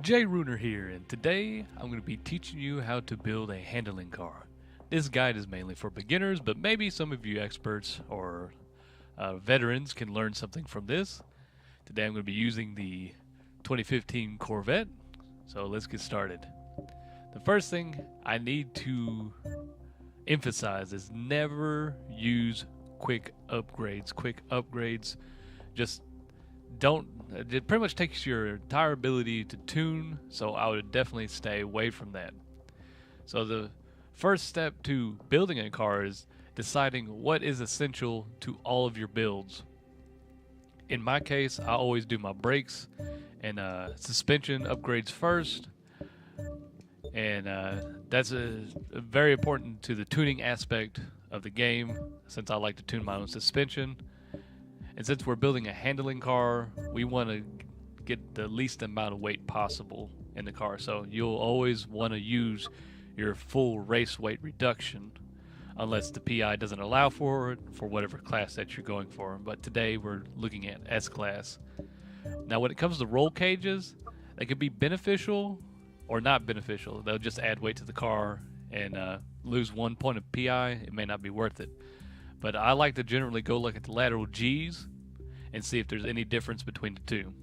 Jay Runer here, and today I'm going to be teaching you how to build a handling car. This guide is mainly for beginners, but maybe some of you experts or veterans can learn something from this. Today I'm going to be using the 2015 Corvette, so let's get started. The first thing I need to emphasize is never use quick upgrades. Quick upgrades just don't it pretty much takes your entire ability to tune, so I would definitely stay away from that. So the first step to building a car is deciding what is essential to all of your builds. In my case, I always do my brakes and suspension upgrades first, and that's very important to the tuning aspect of the game, since I like to tune my own suspension. And since we're building a handling car, we want to get the least amount of weight possible in the car. So you'll always want to use your full race weight reduction, unless the PI doesn't allow for it for whatever class that you're going for. But today we're looking at S class. Now when it comes to roll cages, they could be beneficial or not beneficial. They'll just add weight to the car and lose 1 point of PI. It may not be worth it. But I like to generally go look at the lateral G's and see if there's any difference between the two.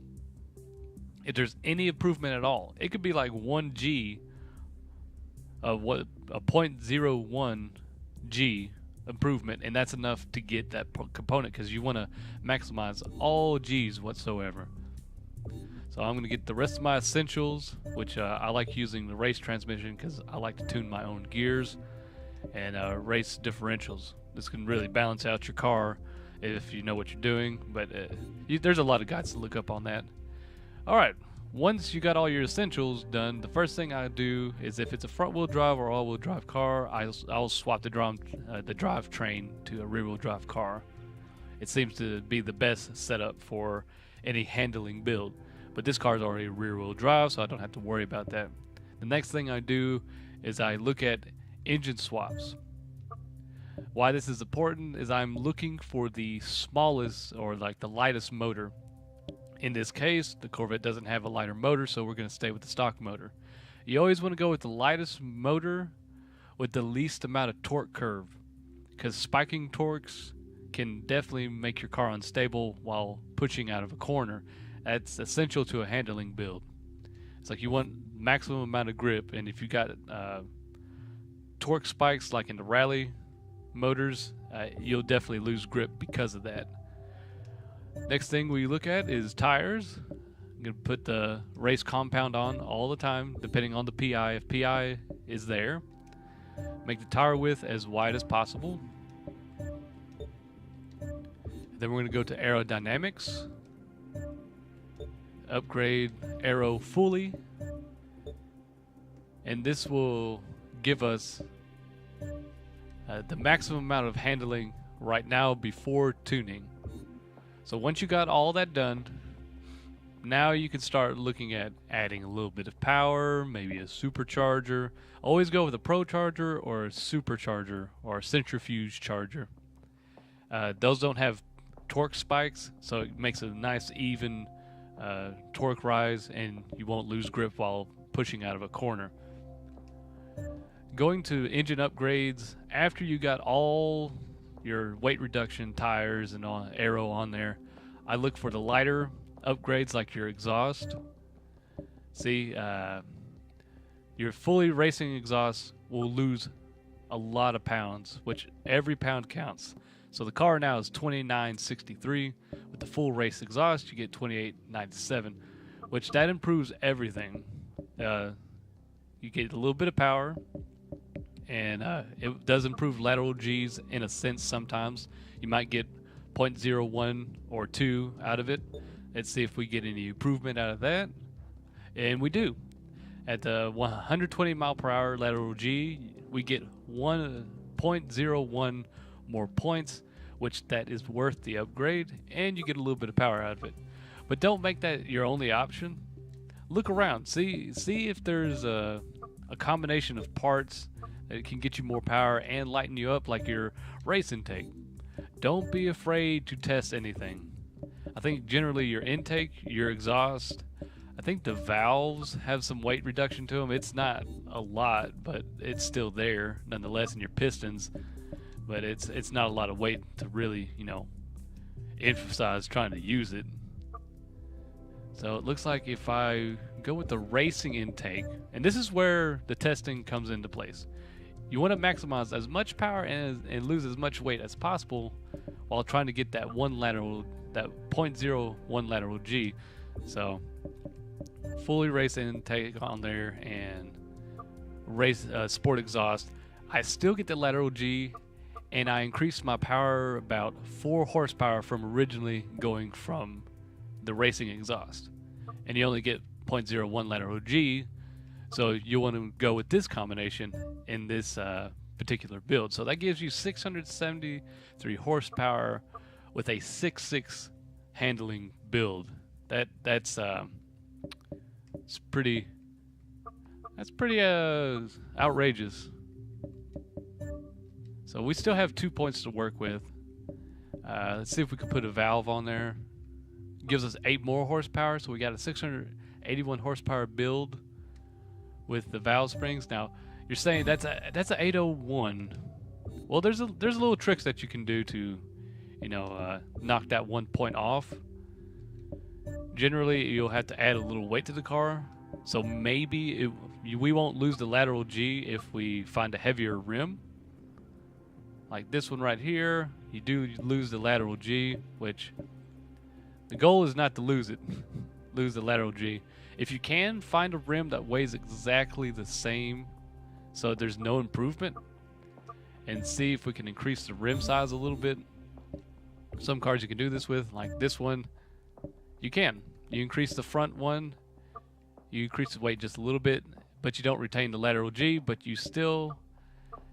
If there's any improvement at all, it could be like 1 G of what a 0.01 G improvement, and that's enough to get that component, because you want to maximize all G's whatsoever. So I'm going to get the rest of my essentials, which I like using the race transmission because I like to tune my own gears, and race differentials. This can really balance out your car if you know what you're doing, but there's a lot of guides to look up on that. Alright, once you got all your essentials done, the first thing I do is, if it's a front-wheel drive or all-wheel drive car, I'll swap the drivetrain to a rear-wheel drive car. It seems to be the best setup for any handling build, but this car is already rear-wheel drive, so I don't have to worry about that. The next thing I do is I look at engine swaps. Why this is important is I'm looking for the smallest or like the lightest motor. In this case, the Corvette doesn't have a lighter motor, so we're going to stay with the stock motor. You always want to go with the lightest motor with the least amount of torque curve, because spiking torques can definitely make your car unstable while pushing out of a corner. That's essential to a handling build. It's like you want maximum amount of grip, and if you got torque spikes like in the rally motors, you'll definitely lose grip because of that. Next thing we look at is tires. I'm going to put the race compound on all the time, depending on the PI. If PI is there, make the tire width as wide as possible. Then we're going to go to aerodynamics. Upgrade aero fully. And this will give us the maximum amount of handling right now before tuning. So once you got all that done, now you can start looking at adding a little bit of power, maybe a supercharger. Always go with a pro charger or a supercharger or a centrifuge charger. Those don't have torque spikes, so it makes a nice even torque rise, and you won't lose grip while pushing out of a corner. Going to engine upgrades, after you got all your weight reduction, tires, and aero on there, I look for the lighter upgrades like your exhaust. See, your fully racing exhaust will lose a lot of pounds, which every pound counts. So the car now is 2963. With the full race exhaust, you get 2897, which that improves everything. You get a little bit of power, and it does improve lateral G's in a sense. Sometimes you might get 0.01 or 2 out of it. Let's see if we get any improvement out of that, and we do. At the 120 mile per hour lateral G, we get 1.01 more points, which that is worth the upgrade, and you get a little bit of power out of it. But don't make that your only option. Look around, see if there's a combination of parts that can get you more power and lighten you up, like your race intake. Don't be afraid to test anything. I think generally your intake, your exhaust, I think the valves have some weight reduction to them. It's not a lot, but it's still there nonetheless in your pistons. But it's not a lot of weight to really, emphasize trying to use it. So it looks like if I go with the racing intake, and this is where the testing comes into place. You want to maximize as much power and lose as much weight as possible while trying to get that 0.01 lateral G. So fully race intake on there and race sport exhaust. I still get the lateral G, and I increased my power about 4 horsepower from originally going from the racing exhaust. And you only get 0.01 lateral G, so you want to go with this combination in this particular build. So that gives you 673 horsepower with a 6.6 handling build. That's pretty outrageous. So we still have 2 points to work with. Let's see if we can put a valve on there. It gives us 8 more horsepower, so we got a 681 horsepower build with the valve springs. Now you're saying that's a 801. Well, there's a little tricks that you can do to knock that 1 point off. Generally, you'll have to add a little weight to the car, so maybe we won't lose the lateral G if we find a heavier rim. Like this one right here, you do lose the lateral G, which the goal is not to lose it, lose the lateral G. If you can find a rim that weighs exactly the same, so there's no improvement, and see if we can increase the rim size a little bit. Some cars you can do this with, like this one, you can. You increase the front one, you increase the weight just a little bit, but you don't retain the lateral G, but you still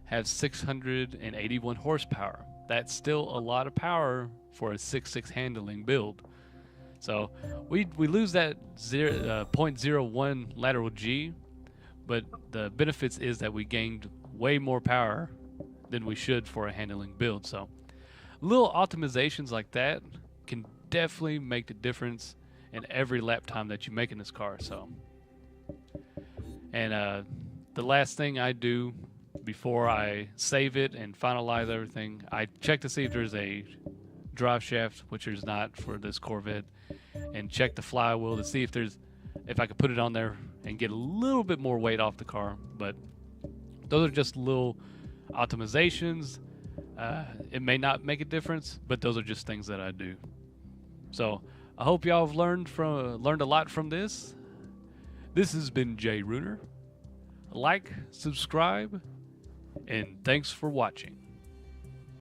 have 681 horsepower. That's still a lot of power for a 6.6 handling build. So we lose that 0.01 lateral G, but the benefits is that we gained way more power than we should for a handling build. So little optimizations like that can definitely make the difference in every lap time that you make in this car. So, and the last thing I do before I save it and finalize everything, I check to see if there's a drive shaft, which there's not for this Corvette, and check the flywheel to see if I could put it on there and get a little bit more weight off the car. But those are just little optimizations. It may not make a difference, but those are just things that I do. So I hope y'all have learned a lot from this. This has been Jay Runer. Like, subscribe, and thanks for watching.